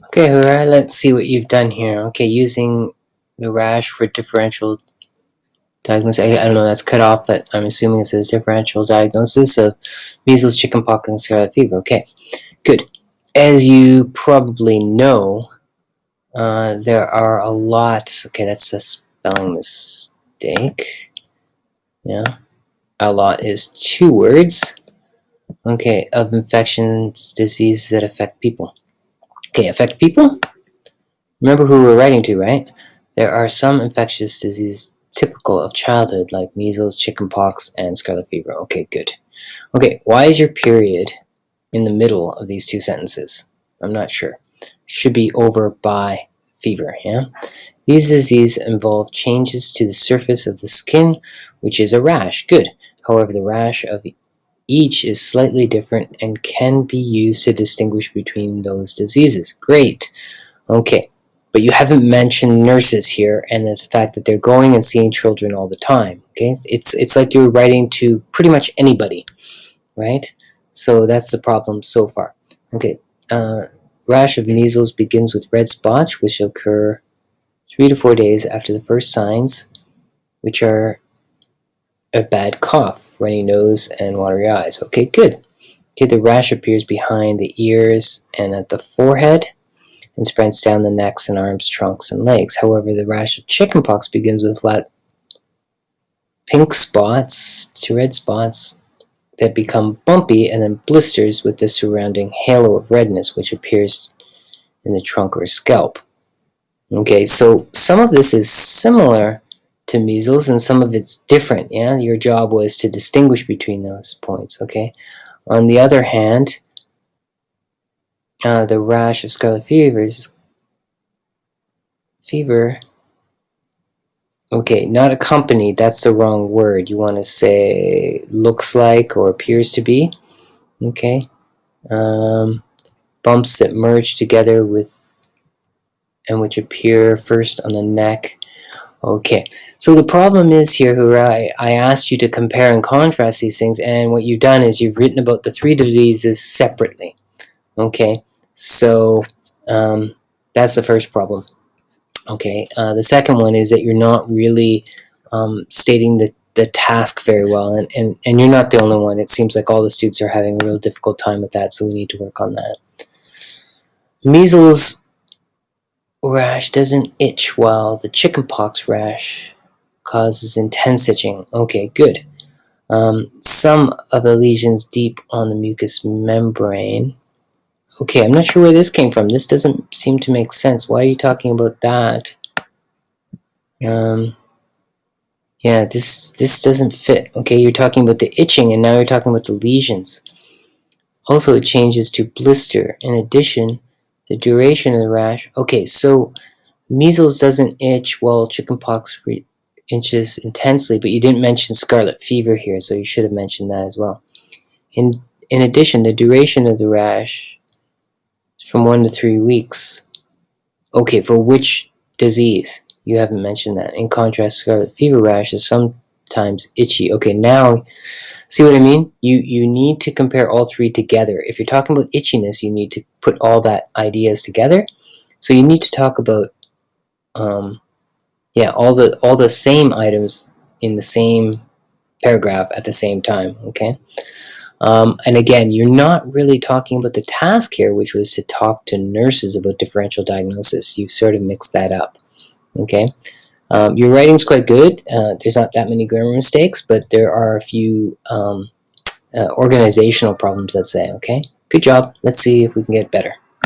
Okay, alright, let's see what you've done here. Okay, using the rash for differential diagnosis. I don't know, that's cut off, but I'm assuming it says differential diagnosis of measles, chickenpox, and scarlet fever. Okay, good. As you probably know, there are a lot. Okay, that's a spelling mistake. Yeah, a lot is 2 words. Okay, of infections, diseases that affect people. Okay, affect people? Remember who we're writing to, right? There are some infectious diseases typical of childhood, like measles, chickenpox, and scarlet fever. Okay, good. Okay, why is your period in the middle of these 2 sentences? I'm not sure. Should be over by fever, yeah? These diseases involve changes to the surface of the skin, which is a rash. Good. However, the rash of each is slightly different and can be used to distinguish between those diseases. Great. Okay. But you haven't mentioned nurses here and the fact that they're going and seeing children all the time. Okay, it's like you're writing to pretty much anybody, right? So that's the problem so far. Okay, rash of measles begins with red spots, which occur 3 to 4 days after the first signs, which are a bad cough, runny nose, and watery eyes. Okay, good. Okay, the rash appears behind the ears and at the forehead, and spreads down the necks and arms, trunks, and legs. However, the rash of chickenpox begins with flat pink spots to red spots that become bumpy and then blisters with the surrounding halo of redness, which appears in the trunk or scalp. Okay, so some of this is similar to measles and some of it's different. Yeah, your job was to distinguish between those points. Okay, on the other hand, the rash of scarlet fever. Okay, not accompanied, that's the wrong word. You want to say looks like or appears to be. Okay. Bumps that merge together with and which appear first on the neck. Okay, so the problem is here, Hurrah, I asked you to compare and contrast these things, and what you've done is you've written about the 3 diseases separately. Okay, so that's the first problem. Okay, the second one is that you're not really stating the task very well, and you're not the only one. It seems like all the students are having a real difficult time with that, so we need to work on that. Measles rash doesn't itch while the chickenpox rash causes intense itching. Okay, good. Some of the lesions deep on the mucous membrane. Okay, I'm not sure where this came from. This doesn't seem to make sense. Why are you talking about that? Yeah, this doesn't fit. Okay, you're talking about the itching, and now you're talking about the lesions. Also, it changes to blister. In addition, the duration of the rash. Okay, so measles doesn't itch while chickenpox itches intensely, but you didn't mention scarlet fever here, so you should have mentioned that as well. In addition, the duration of the rash is from 1 to 3 weeks. Okay, for which disease? You haven't mentioned that. In contrast, scarlet fever rash is sometimes itchy. Okay, now, see what I mean? You need to compare all 3 together. If you're talking about itchiness, you need to put all that ideas together. So you need to talk about, all the same items in the same paragraph at the same time. Okay. And again, you're not really talking about the task here, which was to talk to nurses about differential diagnosis. You sort of mixed that up. Okay, your writing's quite good. There's not that many grammar mistakes, but there are a few organizational problems, let's say. Okay, good job. Let's see if we can get better.